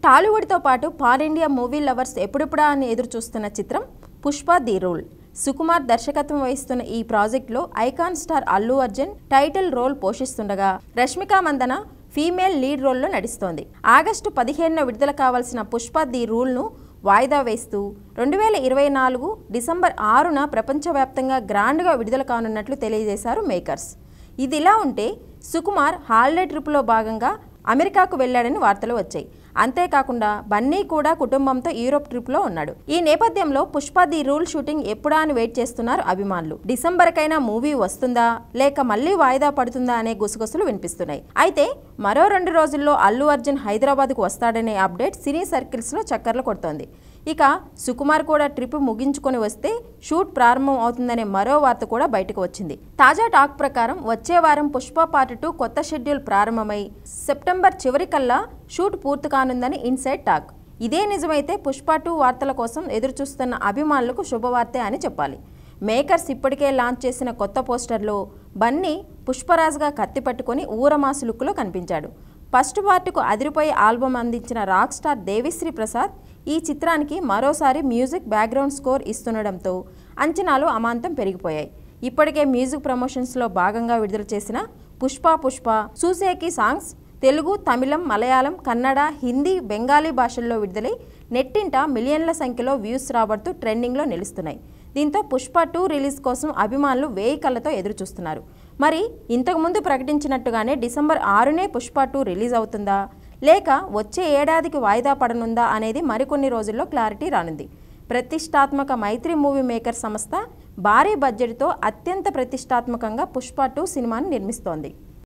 టాలీవుడ్తో పాటు pan India movie lovers ఎప్పుడెప్పుడా అని ఎదురు చూస్తున్న చిత్రం పుష్ప ది రూల్. సుకుమార్ దర్శకత్వం వహిస్తున్న ఈ ప్రాజెక్టులో icon star Allu Arjun title role పోషిస్తుండగా రష్మిక మందన ఫీమేల్ లీడ్ రోల్లో నటిస్తోంది. ఆగస్టు 15న విడుదల కావాల్సిన పుష్ప ది రూల్ను వాయిదా వేస్తూ 2024 డిసెంబర్ 6న ప్రపంచవ్యాప్తంగా గ్రాండ్గా విడుదల కానున్నట్లు తెలియజేశారు మేకర్స్. ఇదిలా ఉంటే సుకుమార్ హాలిడే ట్రిప్లో భాగంగా అమెరికాకు వెళ్లాడని వార్తలు వచ్చాయి. అంతేకాకుండా బన్నీ కూడా కుటుంబంతో యూరోప్ ట్రిప్లో ఉన్నాడు. ఈ నేపథ్యంలో పుష్ప ది రూల్ షూటింగ్ ఎప్పుడా అని వెయిట్ చేస్తున్నారు అభిమానులు. డిసెంబర్కైనా మూవీ వస్తుందా లేక మళ్లీ వాయిదా పడుతుందా అనే గుసగుసలు వినిపిస్తున్నాయి. అయితే మరో 2 రోజుల్లో అల్లు అర్జున్ హైదరాబాద్కు వస్తాడనే అప్డేట్ సినీ సర్కిల్స్లో చక్కర్లు కొడుతోంది. ఇక సుకుమార్ కూడా ట్రిప్ ముగించుకొని వస్తే షూట్ ప్రారంభం అవుతుందనే మరో వార్త కూడా బయటకు వచ్చింది. తాజా టాక్ ప్రకారం వచ్చే వారం పుష్ప పార్ట్ 2 కొత్త షెడ్యూల్ ప్రారంభమై సెప్టెంబర్ చివరికల్లా షూట్ పూర్తి కానుందని ఇన్సైడ్ టాక్. ఇదే నిజమైతే పుష్ప 2 వార్తల కోసం ఎదురుచూస్తున్న అభిమానులకు శుభవార్తే అని చెప్పాలి. మేకర్స్ ఇప్పటికే లాంచ్ చేసిన కొత్త పోస్టర్లో బన్నీ పుష్పరాజ్గా కత్తి పట్టుకొని ఊరమాసు లుక్లో కనిపించాడు. ఫస్ట్ పార్ట్కు అదిరిపోయే ఆల్బమ్ అందించిన రాక్ స్టార్ దేవిశ్రీ ప్రసాద్ ఈ చిత్రానికి మరోసారి మ్యూజిక్ బ్యాక్గ్రౌండ్ స్కోర్ ఇస్తుండడంతో అంచనాలు అమాంతం పెరిగిపోయాయి. ఇప్పటికే మ్యూజిక్ ప్రమోషన్స్లో భాగంగా విడుదల చేసిన పుష్ప సూసేకి సాంగ్స్ తెలుగు, తమిళం, మలయాళం, కన్నడ, హిందీ, బెంగాలీ భాషల్లో విడుదలై నెట్టింట మిలియన్ల సంఖ్యలో వ్యూస్ రాబడుతూ ట్రెండింగ్లో నిలుస్తున్నాయి. దీంతో పుష్ప 2 రిలీజ్ కోసం అభిమానులు వేయి కళ్ళతో ఎదురుచూస్తున్నారు. మరి ఇంతకుముందు ప్రకటించినట్టుగానే డిసెంబర్ 6నే పుష్ప 2 రిలీజ్ అవుతుందా లేక వచ్చే ఏడాదికి వాయిదా పడనుందా అనేది మరికొన్ని రోజుల్లో క్లారిటీ రానుంది. ప్రతిష్టాత్మక మైత్రి మూవీ మేకర్ సంస్థ భారీ బడ్జెట్తో అత్యంత ప్రతిష్టాత్మకంగా పుష్ప 2 సినిమాను నిర్మిస్తోంది.